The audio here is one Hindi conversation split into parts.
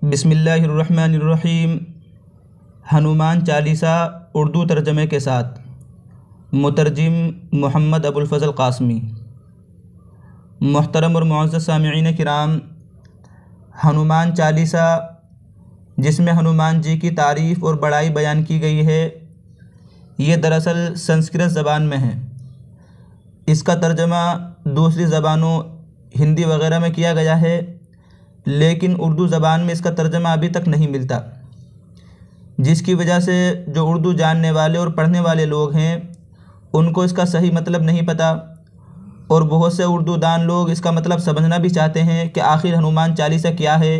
बिस्मिल्लाहिर्रहमानिर्रहीम। हनुमान चालीसा उर्दू तर्जमे के साथ। मुतरजिम मोहम्मद अबुल फ़ज़ल क़ासमी। मुहतरम और मुअज़्ज़ज़ सामिईन किराम, हनुमान चालीसा जिसमें हनुमान जी की तारीफ़ और बड़ाई बयान की गई है, ये दरअसल संस्कृत ज़बान में है। इसका तर्जमा दूसरी ज़बानों हिंदी वग़ैरह में किया गया है, लेकिन उर्दू ज़बान में इसका तर्जमा अभी तक नहीं मिलता, जिसकी वजह से जो उर्दू जानने वाले और पढ़ने वाले लोग हैं उनको इसका सही मतलब नहीं पता, और बहुत से उर्दू दान लोग इसका मतलब समझना भी चाहते हैं कि आखिर हनुमान चालीसा क्या है,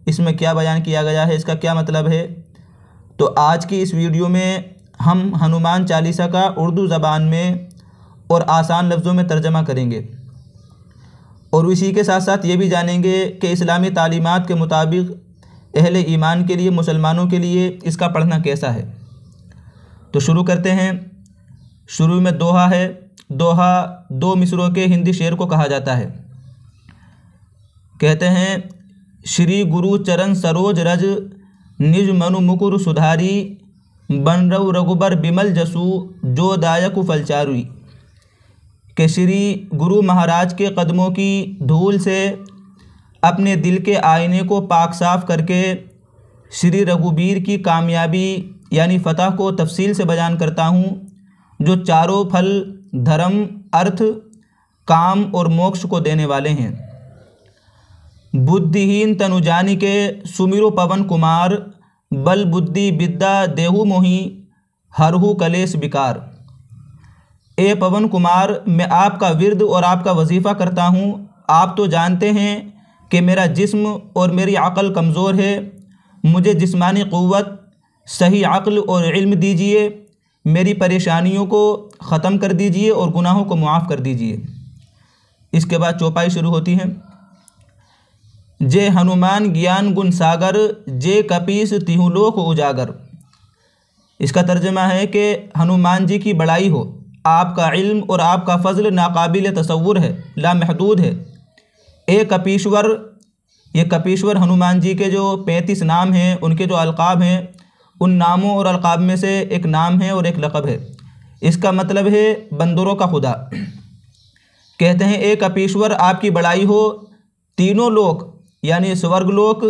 इसमें क्या बयान किया गया है, इसका क्या मतलब है। तो आज की इस वीडियो में हम हनुमान चालीसा का उर्दू ज़बान में और आसान लफ्ज़ों में तर्जमा करेंगे, और इसी के साथ साथ ये भी जानेंगे कि इस्लामी तालीमात के मुताबिक अहले ईमान के लिए, मुसलमानों के लिए इसका पढ़ना कैसा है। तो शुरू करते हैं। शुरू में दोहा है। दोहा दो मिसरों के हिंदी शेर को कहा जाता है। कहते हैं, श्री गुरु चरण सरोज रज निज मनु मुकुर सुधारी, बन रऊ रघुबर बिमल जसु जो दायक फलचारुई। कि श्री गुरु महाराज के कदमों की धूल से अपने दिल के आईने को पाक साफ़ करके श्री रघुबीर की कामयाबी यानी फ़तह को तफसील से बयान करता हूँ, जो चारों फल धर्म, अर्थ, काम और मोक्ष को देने वाले हैं। बुद्धिहीन तनु जानि के सुमिरो पवन कुमार, बल बुद्धि विद्या देहु मोहि हरहु कलेश विकार। ए पवन कुमार, मैं आपका विर्द और आपका वजीफ़ा करता हूँ। आप तो जानते हैं कि मेरा जिस्म और मेरी अक़ल कमज़ोर है। मुझे जिस्मानी क़ुव्वत, सही अक़ल और इल्म दीजिए। मेरी परेशानियों को ख़त्म कर दीजिए और गुनाहों को मुआफ़ कर दीजिए। इसके बाद चौपाई शुरू होती है। जे हनुमान ज्ञान गुण सागर, जे कपीस तिहु लोक उजागर। इसका तर्जमा है कि हनुमान जी की बड़ाई हो, आपका इल्म और आपका फ़ज़ल नाकाबिल तसव्वुर है, लामहदूद है। ए कपीश्वर, ये कपीश्वर हनुमान जी के जो 35 नाम हैं, उनके जो अलक़ाब हैं, उन नामों और अलक़ाब में से एक नाम है और एक लक़ब है। इसका मतलब है बंदरों का खुदा। कहते हैं, ए कपीश्वर, आपकी बड़ाई हो, तीनों लोक यानी स्वर्गलोक,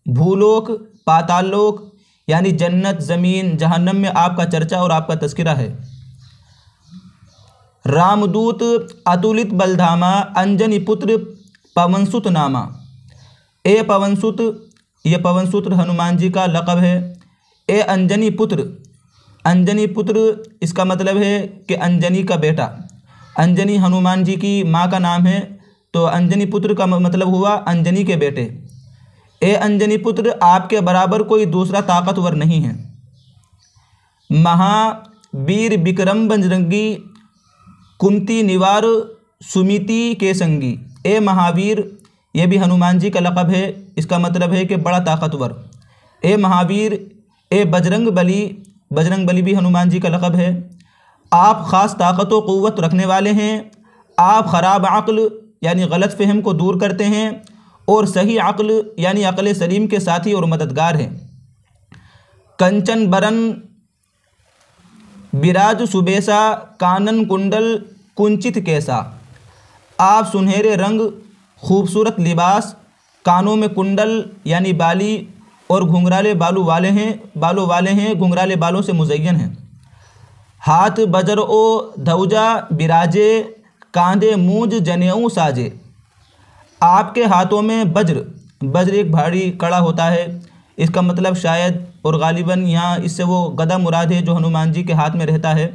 भूलोक, पाताल लोक यानी जन्नत, ज़मीन, जहन्नम में आपका चर्चा और आपका तज़किरा है। रामदूत अतुलित बलधामा, अंजनी पुत्र पवनसुत नामा। ए पवनसुत, ये पवनसुत हनुमान जी का लक़ब है। ए अंजनी पुत्र, अंजनी पुत्र इसका मतलब है कि अंजनी का बेटा। अंजनी हनुमान जी की माँ का नाम है, तो अंजनी पुत्र का मतलब हुआ अंजनी के बेटे। ए अंजनी पुत्र, आपके बराबर कोई दूसरा ताकतवर नहीं है। महावीर विक्रम बजरंगी, कुंती निवार सुमिति के संगी। ए महावीर, ये भी हनुमान जी का लक़ब है। इसका मतलब है कि बड़ा ताकतवर। ए महावीर, ए बजरंग बली, बजरंग बली भी हनुमान जी का लक़ब है। आप ख़ास ताकत व क़ुव्वत रखने वाले हैं। आप ख़राब अक़ल यानी गलत फ़हम को दूर करते हैं और सही अक़ल यानी अक़ल सलीम के साथी और मददगार हैं। कंचन बरन बिराज सुबेसा, कानन कुंडल कुंचित कैसा। आप सुनहरे रंग, खूबसूरत लिबास, कानों में कुंडल यानी बाली और घुंघराले बालों वाले हैं, घुंघराले बालों से मुज़य्यन हैं। हाथ बजर ओ धौजा बिराजे, कांधे मूज जनेऊ साजे। आपके हाथों में वज्र एक भारी कड़ा होता है। इसका मतलब शायद और गालिबन यहाँ इससे वो गदा मुराद है जो हनुमान जी के हाथ में रहता है।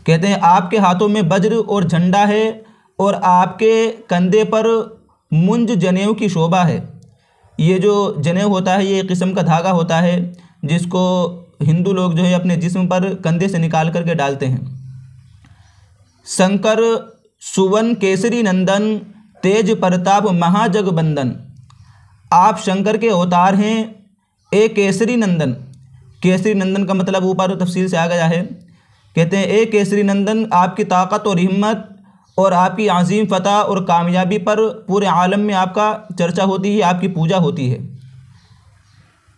कहते हैं, आपके हाथों में वज्र और झंडा है और आपके कंधे पर मुंज जनेऊ की शोभा है। ये जो जनेऊ होता है, ये एक किस्म का धागा होता है जिसको हिंदू लोग जो है अपने जिस्म पर कंधे से निकाल करके डालते हैं। शंकर सुवन केसरी नंदन, तेज प्रताप महाजगबंदन। आप शंकर के अवतार हैं। ए केसरी नंदन, केसरी नंदन का मतलब ऊपर तफसील से आ गया है। कहते हैं, ए केसरी नंदन, आपकी ताकत और हिम्मत और आपकी अजीम फ़तह और कामयाबी पर पूरे आलम में आपका चर्चा होती है, आपकी पूजा होती है।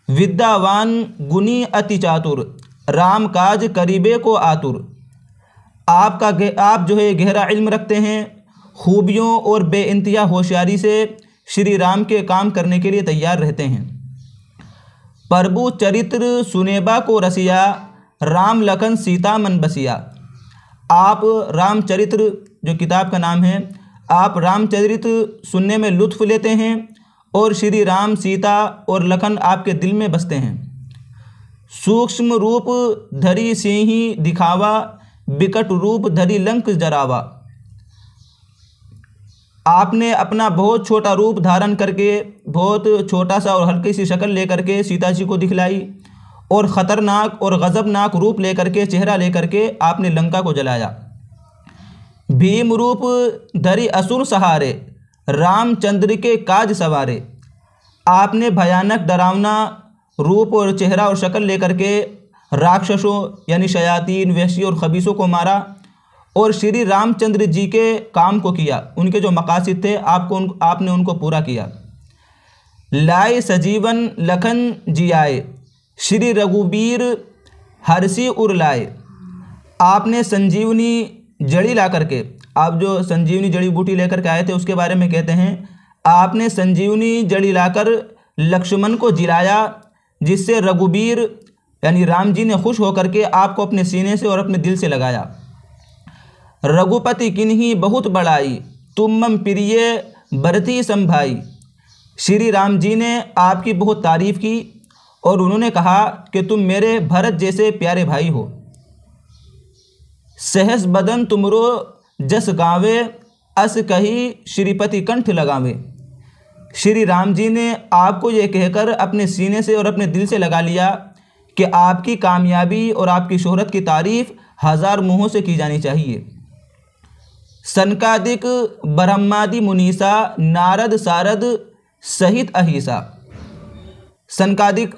विद्यावान गुनी अति चातुर, राम काज करीबे को आतुर। आप जो है गहरा इल्म रखते हैं, खूबियों और बेइंतहा होशियारी से श्री राम के काम करने के लिए तैयार रहते हैं। प्रभु चरित्र सुनेबा को रसिया, राम लखन सीता मन बसिया। आप रामचरित्र जो किताब का नाम है, आप रामचरित्र सुनने में लुत्फ़ लेते हैं और श्री राम, सीता और लखन आपके दिल में बसते हैं। सूक्ष्म रूप धरी सिंही दिखावा, विकट रूप धरी लंक जरावा। आपने अपना बहुत छोटा रूप धारण करके, बहुत छोटा सा और हल्की सी शक्ल लेकर के सीता जी को दिखलाई और ख़तरनाक और गज़बनाक रूप लेकर के, चेहरा लेकर के आपने लंका को जलाया। भीम रूप धरी असुर सहारे, रामचंद्र के काज सवारे। आपने भयानक डरावना रूप और चेहरा और शक्ल लेकर के राक्षसों यानी शयातीन, वहशी और खबीसों को मारा और श्री रामचंद्र जी के काम को किया। उनके जो मकासद थे आपने उनको पूरा किया। लाए सजीवन लखन जियाए, श्री रघुबीर हरसी उर लाए। आपने संजीवनी जड़ी ला करके, आप जो संजीवनी जड़ी बूटी लेकर के आए थे उसके बारे में कहते हैं, आपने संजीवनी जड़ी लाकर लक्ष्मण को जिलाया, जिससे रघुबीर यानी राम जी ने खुश होकर के आपको अपने सीने से और अपने दिल से लगाया। रघुपति किन्हीं बहुत बड़ाई, तुम मम प्रिय भरती संभाई। श्री राम जी ने आपकी बहुत तारीफ़ की और उन्होंने कहा कि तुम मेरे भरत जैसे प्यारे भाई हो। सहस बदन तुमरो जस गावे, अस कही श्रीपति कंठ लगावे। श्री राम जी ने आपको ये कहकर अपने सीने से और अपने दिल से लगा लिया कि आपकी कामयाबी और आपकी शोहरत की तारीफ़ हज़ार मुँहों से की जानी चाहिए। सनकादिक ब्रह्मादि मुनीसा, नारद सारद सहित अहिसा। सनकादिक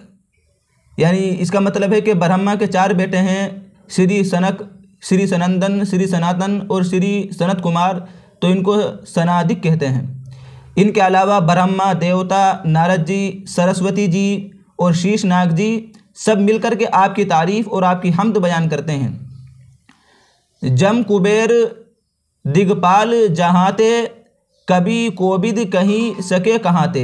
यानी इसका मतलब है कि ब्रह्मा के 4 बेटे हैं, श्री सनक, श्री सनंदन, श्री सनातन और श्री सनत कुमार, तो इनको सनादिक कहते हैं। इनके अलावा ब्रह्मा, देवता, नारद जी, सरस्वती जी और शीशनाग जी सब मिलकर के आपकी तारीफ़ और आपकी हम्द बयान करते हैं। जम कुबेर दिगपाल जहाँते, कभी कोबिद कहीं सके कहाँते।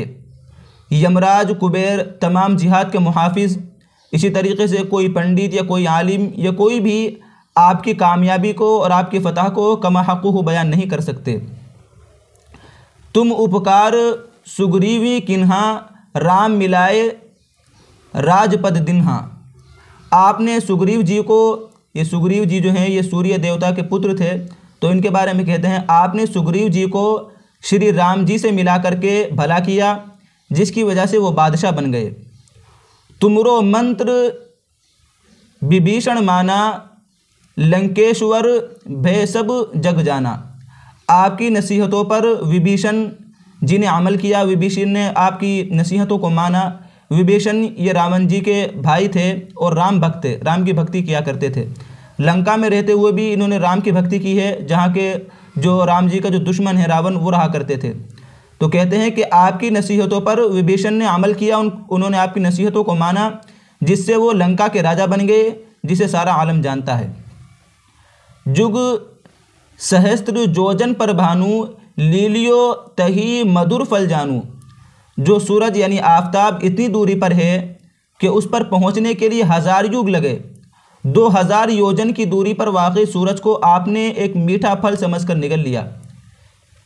यमराज, कुबेर, तमाम जिहाद के मुहाफिज, इसी तरीके से कोई पंडित या कोई आलिम या कोई भी आपकी कामयाबी को और आपकी फ़तह को कमा हक़्क़ुहु बयान नहीं कर सकते। तुम उपकार सुग्रीवी किन्हा, राम मिलाए राजपद दिन्हा। आपने सुग्रीव जी को, ये सुग्रीव जी जो हैं ये सूर्य देवता के पुत्र थे, तो इनके बारे में कहते हैं आपने सुग्रीव जी को श्री राम जी से मिला करके भला किया, जिसकी वजह से वो बादशाह बन गए। तुमरो मंत्र विभीषण माना, लंकेश्वर भय सब जग जाना। आपकी नसीहतों पर विभीषण जी ने अमल किया, विभीषण ने आपकी नसीहतों को माना। विभीषण ये रावण जी के भाई थे और राम भक्त थे, राम की भक्ति किया करते थे। लंका में रहते हुए भी इन्होंने राम की भक्ति की है, जहाँ के जो राम जी का जो दुश्मन है रावण, वो रहा करते थे। तो कहते हैं कि आपकी नसीहतों पर विभीषण ने अमल किया, उन्होंने आपकी नसीहतों को माना, जिससे वो लंका के राजा बन गए, जिसे सारा आलम जानता है। जुग सहस्त्र जोजन पर भानु, लीलियो तही मधुर फल जानू। जो सूरज यानी आफताब इतनी दूरी पर है कि उस पर पहुंचने के लिए 1000 युग लगे। 2000 योजन की दूरी पर वाक़ई सूरज को आपने एक मीठा फल समझकर निगल लिया।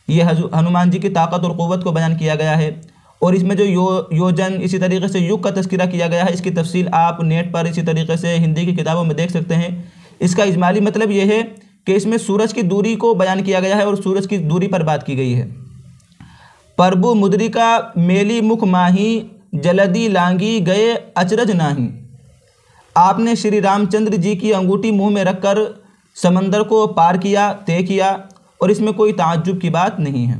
ये हनुमान जी की ताकत और क़ुव्वत को बयान किया गया है। और इसमें जो योजन, इसी तरीके से युग का तज़किरा किया गया है, इसकी तफसील आप नेट पर इसी तरीके से हिंदी की किताबों में देख सकते हैं। इसका इजमाली मतलब ये है कि इसमें सूरज की दूरी को बयान किया गया है और सूरज की दूरी पर बात की गई है। प्रभु मुद्रिका मेली मुख माही, जलदी लांगी गए अचरज नाही। आपने श्री रामचंद्र जी की अंगूठी मुंह में रखकर समंदर को पार किया, तय किया, और इसमें कोई ताज्जुब की बात नहीं है।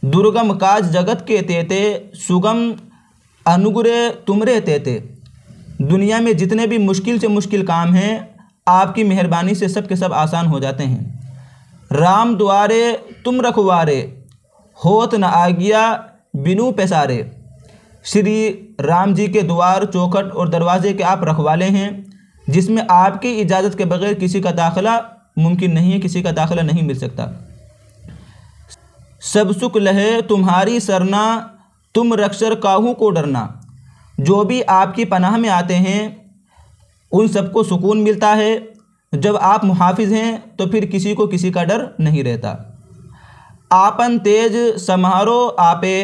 दुर्गम काज जगत के तेते, सुगम अनुग्रह तुमरे तेते। दुनिया में जितने भी मुश्किल से मुश्किल काम हैं, आपकी मेहरबानी से सब के सब आसान हो जाते हैं। राम द्वारे तुम रखवारे, होत न आज्ञा बिनु पैसारे। श्री राम जी के द्वार, चौखट और दरवाजे के आप रखवाले हैं, जिसमें आपकी इजाज़त के बगैर किसी का दाखिला मुमकिन नहीं है, किसी का दाखिला नहीं मिल सकता। सब सुख लहे तुम्हारी सरना, तुम रक्षर काहू को डरना। जो भी आपकी पनाह में आते हैं उन सबको सुकून मिलता है। जब आप मुहाफिज हैं तो फिर किसी को किसी का डर नहीं रहता। आपन तेज समारो आपे,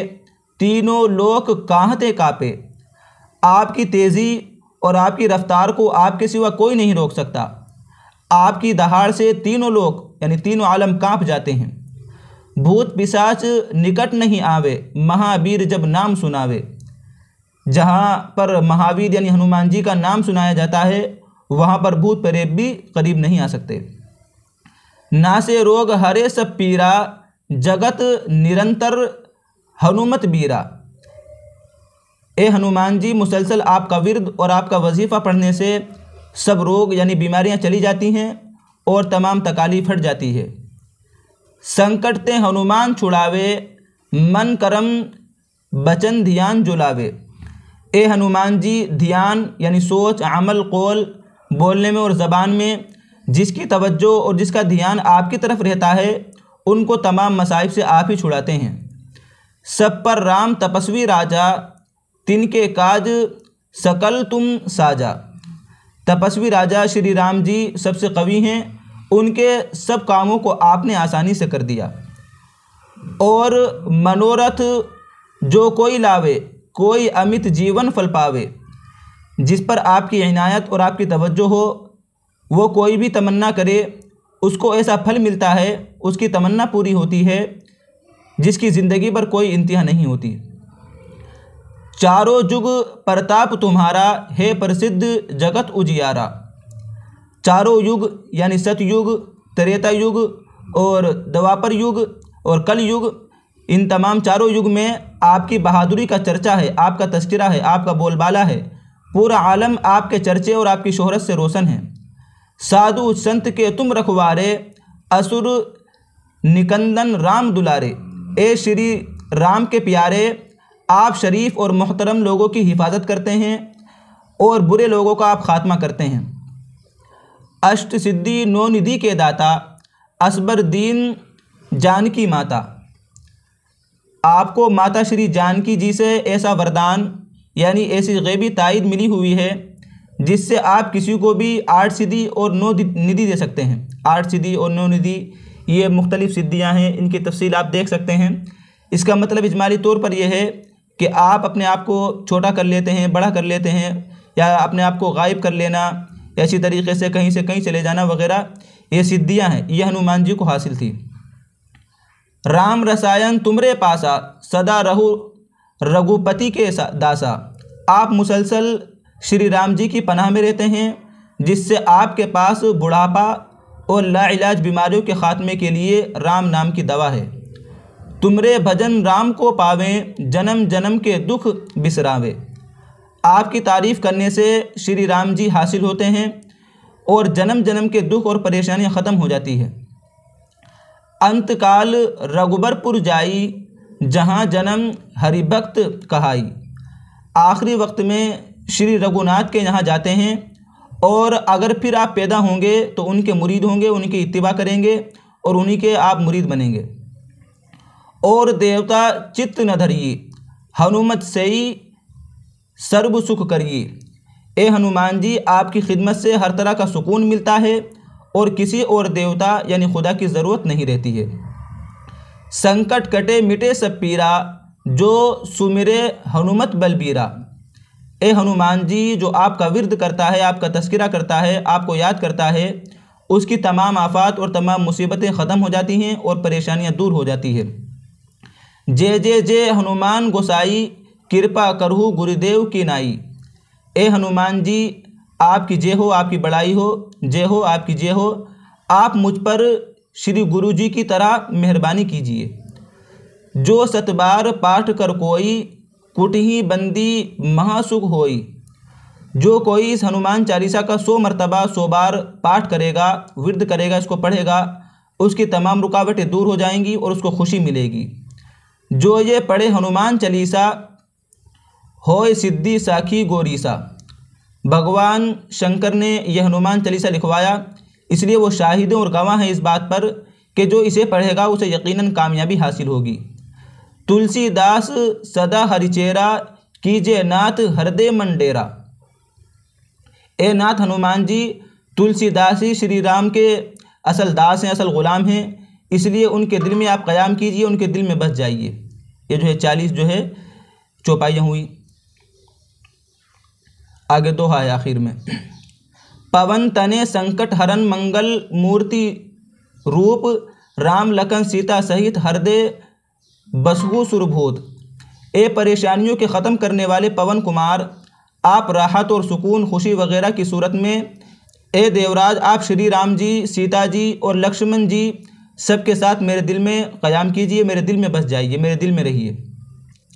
तीनों लोक काहते कापे। आपकी तेज़ी और आपकी रफ्तार को आपके सिवा कोई नहीं रोक सकता। आपकी दहाड़ से तीनों लोग यानी तीनों आलम कांप जाते हैं। भूत पिशाच निकट नहीं आवे, महावीर जब नाम सुनावे। जहाँ पर महावीर यानी हनुमान जी का नाम सुनाया जाता है वहाँ पर भूत प्रेत भी करीब नहीं आ सकते। नासे रोग हरे सब पीरा, जगत निरंतर हनुमत बीरा। ए हनुमान जी, मुसलसल आपका विर्द और आपका वजीफ़ा पढ़ने से सब रोग यानी बीमारियां चली जाती हैं और तमाम तकालीफ हट जाती है। संकट ते हनुमान छुड़ावे, मन करम बचन ध्यान जुलावे। ए हनुमान जी, ध्यान यानी सोच, अमल, कौल, बोलने में और ज़बान में जिसकी तवज्जो और जिसका ध्यान आपकी तरफ रहता है उनको तमाम मसाइब से आप ही छुड़ाते हैं। सब पर राम तपस्वी राजा, तिनके काज सकल तुम साजा। तपस्वी राजा श्री राम जी सबसे कवी हैं, उनके सब कामों को आपने आसानी से कर दिया। और मनोरथ जो कोई लावे, कोई अमित जीवन फल पावे। जिस पर आपकी इनायत और आपकी तवज्जो हो वो कोई भी तमन्ना करे उसको ऐसा फल मिलता है, उसकी तमन्ना पूरी होती है जिसकी ज़िंदगी पर कोई इंतहा नहीं होती। चारों जुग प्रताप तुम्हारा, है प्रसिद्ध जगत उजियारा। चारों युग यानी सतयुग, त्रेता युग और द्वापर युग और कल युग, इन तमाम चारों युग में आपकी बहादुरी का चर्चा है, आपका तस्करा है, आपका बोलबाला है। पूरा आलम आपके चर्चे और आपकी शोहरत से रोशन है। साधु संत के तुम रखवारे, असुर निकंदन राम दुलारे। ए श्री राम के प्यारे, आप शरीफ और मोहतरम लोगों की हिफाजत करते हैं और बुरे लोगों का आप खात्मा करते हैं। अष्ट सिद्धि नौ निधि के दाता, असबर दीन जानकी माता। आपको माता श्री जानकी जी से ऐसा वरदान यानी ऐसी गैबी ताईद मिली हुई है जिससे आप किसी को भी 8 सिद्धि और 9 निधि दे सकते हैं। 8 सिद्धि और 9 निधि ये मुख्तलिफ़ सिद्धियाँ हैं, इनकी तफसील आप देख सकते हैं। इसका मतलब इजमाली तौर पर यह है कि आप अपने आप को छोटा कर लेते हैं, बड़ा कर लेते हैं, या अपने आप को गायब कर लेना, ऐसी तरीके से कहीं चले जाना वगैरह, ये सिद्धियाँ हैं, ये हनुमान जी को हासिल थी। राम रसायन तुमरे पासा, सदा रहु रघुपति के दासा। आप मुसलसल श्री राम जी की पनाह में रहते हैं, जिससे आपके पास बुढ़ापा और लाइलाज बीमारियों के ख़ात्मे के लिए राम नाम की दवा है। तुमरे भजन राम को पावें, जन्म जन्म के दुख बिसरावे। आपकी तारीफ़ करने से श्री राम जी हासिल होते हैं और जन्म जन्म के दुख और परेशानियां ख़त्म हो जाती है। अंतकाल रघुबरपुर जाई, जहाँ जन्म हरिभक्त कहाई। आखिरी वक्त में श्री रघुनाथ के यहाँ जाते हैं और अगर फिर आप पैदा होंगे तो उनके मुरीद होंगे, उनकी इत्तिबा करेंगे और उन्हीं के आप मुरीद बनेंगे। और देवता चित्त न धरिए, हनुमत से ही सर्व सुख करिए। ए हनुमान जी, आपकी खिदमत से हर तरह का सुकून मिलता है और किसी और देवता यानी खुदा की ज़रूरत नहीं रहती है। संकट कटे मिटे सब पीरा, जो सुमिरे हनुमत बलबीरा। ए हनुमान जी, जो आपका विर्द करता है, आपका तस्करा करता है, आपको याद करता है, उसकी तमाम आफात और तमाम मुसीबतें ख़त्म हो जाती हैं और परेशानियां दूर हो जाती है। जय जय जय हनुमान गोसाई, कृपा करहु गुरुदेव की नाई। ए हनुमान जी, आपकी जय हो, आपकी बड़ाई हो, जय हो, आपकी जय हो। आप मुझ पर श्री गुरु जी की तरह मेहरबानी कीजिए। जो सतबार पाठ कर कोई, कुटही बंदी महासुख होई। जो कोई इस हनुमान चालीसा का 100 मरतबा 100 बार पाठ करेगा, विर्द करेगा, इसको पढ़ेगा, उसकी तमाम रुकावटें दूर हो जाएंगी और उसको खुशी मिलेगी। जो ये पढ़े हनुमान चालीसा होय सिद्धि साखी गोरीसा। भगवान शंकर ने यह हनुमान चालीसा लिखवाया, इसलिए वो शाहिद और गवाह हैं इस बात पर कि जो इसे पढ़ेगा उसे यकीनन कामयाबी हासिल होगी। तुलसीदास सदा हरिचेरा, कीजे नाथ हृदय मन डेरा। ए नाथ हनुमान जी, तुलसीदास ही श्री राम के असल दास हैं, असल ग़ुलाम हैं, इसलिए उनके दिल में आप क़याम कीजिए, उनके दिल में बस जाइए। ये जो है 40 जो है चौपाइयाँ हुई। आगे दोहा है आखिर में। पवन तने संकट हरन मंगल मूर्ति रूप, राम लखन सीता सहित हृदय बसहु सुरभूत। ए परेशानियों के ख़त्म करने वाले पवन कुमार, आप राहत और सुकून, खुशी वगैरह की सूरत में, ए देवराज, आप श्री राम जी, सीता जी और लक्ष्मण जी सबके साथ मेरे दिल में क़याम कीजिए, मेरे दिल में बस जाइए, मेरे दिल में रहिए।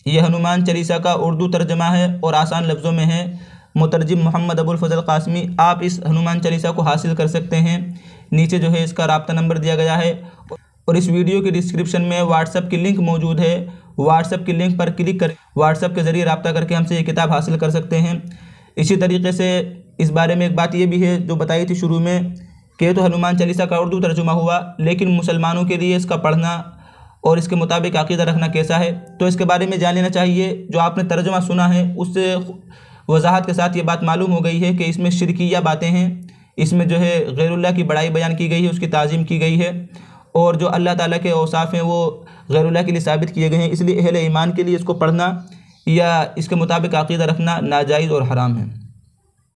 यह हनुमान चालीसा का उर्दू तर्जमा है और आसान लफ्ज़ों में है। मुतरजिम मोहम्मद अबुल फजल कासमी। आप इस हनुमान चालीसा को हासिल कर सकते हैं। नीचे जो है इसका राब्ता नंबर दिया गया है और इस वीडियो के डिस्क्रिप्शन में व्हाट्सएप की लिंक मौजूद है। व्हाट्सएप की लिंक पर क्लिक कर व्हाट्सएप के ज़रिए रब्ता करके हमसे ये किताब हासिल कर सकते हैं। इसी तरीके से इस बारे में एक बात ये भी है जो बताई थी शुरू में कि तो हनुमान चालीसा का उर्दू तर्जुमा हुआ, लेकिन मुसलमानों के लिए इसका पढ़ना और इसके मुताबिक अक़ीदा रखना कैसा है, तो इसके बारे में जान लेना चाहिए। जो आपने तर्जुमा सुना है उससे वजाहत के साथ ये बात मालूम हो गई है कि इसमें शिरकिया बातें हैं, इसमें जो है गैरुल्लाह की बड़ाई बयान की गई है, उसकी ताज़ीम की गई है और जो अल्लाह ताला के औसाफ़ हैं वो गैरुल्लाह के लिए साबित किए गए हैं। इसलिए अहले ईमान के लिए इसको पढ़ना या इसके मुताबिक अक़ीदा रखना नाजायज़ और हराम है।